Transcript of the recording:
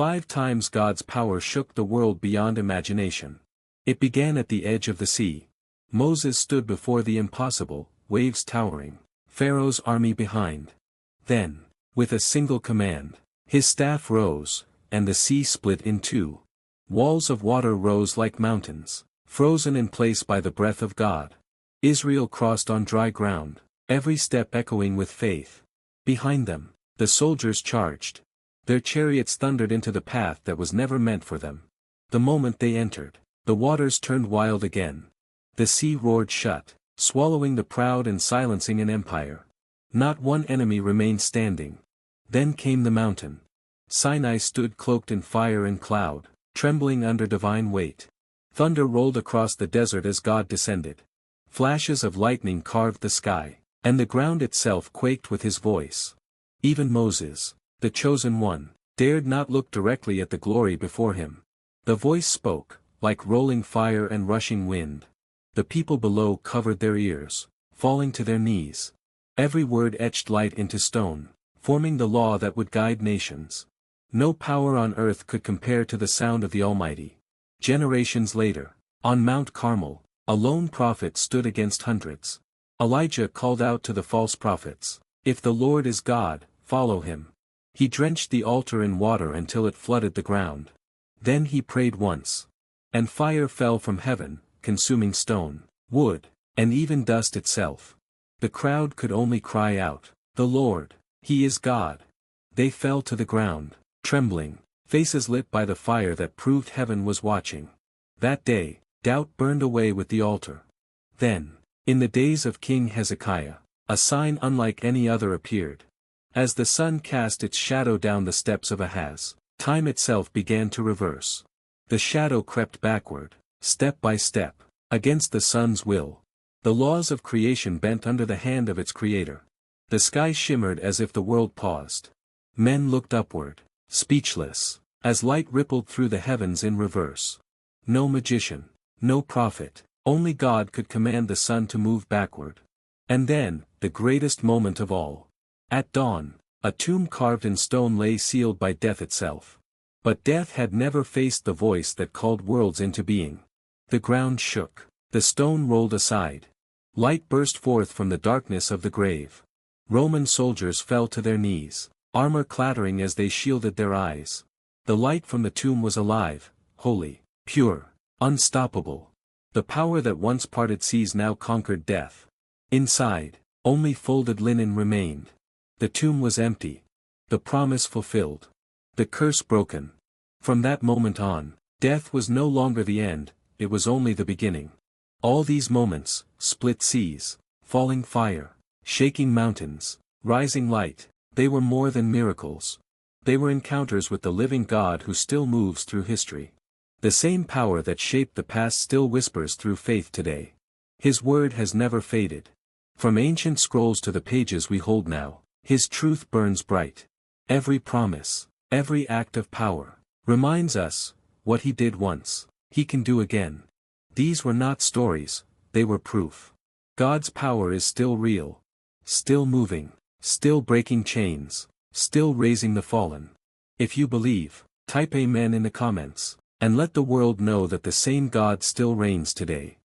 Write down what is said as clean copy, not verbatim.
5 times God's power shook the world beyond imagination. It began at the edge of the sea. Moses stood before the impossible, waves towering, Pharaoh's army behind. Then, with a single command, his staff rose, and the sea split in two. Walls of water rose like mountains, frozen in place by the breath of God. Israel crossed on dry ground, every step echoing with faith. Behind them, the soldiers charged. Their chariots thundered into the path that was never meant for them. The moment they entered, the waters turned wild again. The sea roared shut, swallowing the proud and silencing an empire. Not one enemy remained standing. Then came the mountain. Sinai stood cloaked in fire and cloud, trembling under divine weight. Thunder rolled across the desert as God descended. Flashes of lightning carved the sky, and the ground itself quaked with his voice. Even Moses, the chosen one, dared not look directly at the glory before him. The voice spoke, like rolling fire and rushing wind. The people below covered their ears, falling to their knees. Every word etched light into stone, forming the law that would guide nations. No power on earth could compare to the sound of the Almighty. Generations later, on Mount Carmel, a lone prophet stood against hundreds. Elijah called out to the false prophets, "If the Lord is God, follow him." He drenched the altar in water until it flooded the ground. Then he prayed once. And fire fell from heaven, consuming stone, wood, and even dust itself. The crowd could only cry out, "The Lord, He is God." They fell to the ground, trembling, faces lit by the fire that proved heaven was watching. That day, doubt burned away with the altar. Then, in the days of King Hezekiah, a sign unlike any other appeared. As the sun cast its shadow down the steps of Ahaz, time itself began to reverse. The shadow crept backward, step by step, against the sun's will. The laws of creation bent under the hand of its creator. The sky shimmered as if the world paused. Men looked upward, speechless, as light rippled through the heavens in reverse. No magician, no prophet, only God could command the sun to move backward. And then, the greatest moment of all. At dawn, a tomb carved in stone lay sealed by death itself. But death had never faced the voice that called worlds into being. The ground shook, the stone rolled aside. Light burst forth from the darkness of the grave. Roman soldiers fell to their knees, armor clattering as they shielded their eyes. The light from the tomb was alive, holy, pure, unstoppable. The power that once parted seas now conquered death. Inside, only folded linen remained. The tomb was empty. The promise fulfilled. The curse broken. From that moment on, death was no longer the end, it was only the beginning. All these moments, split seas, falling fire, shaking mountains, rising light, they were more than miracles. They were encounters with the living God who still moves through history. The same power that shaped the past still whispers through faith today. His word has never faded. From ancient scrolls to the pages we hold now, His truth burns bright. Every promise, every act of power, reminds us, what He did once, He can do again. These were not stories, they were proof. God's power is still real. Still moving, still breaking chains, still raising the fallen. If you believe, type Amen in the comments, and let the world know that the same God still reigns today.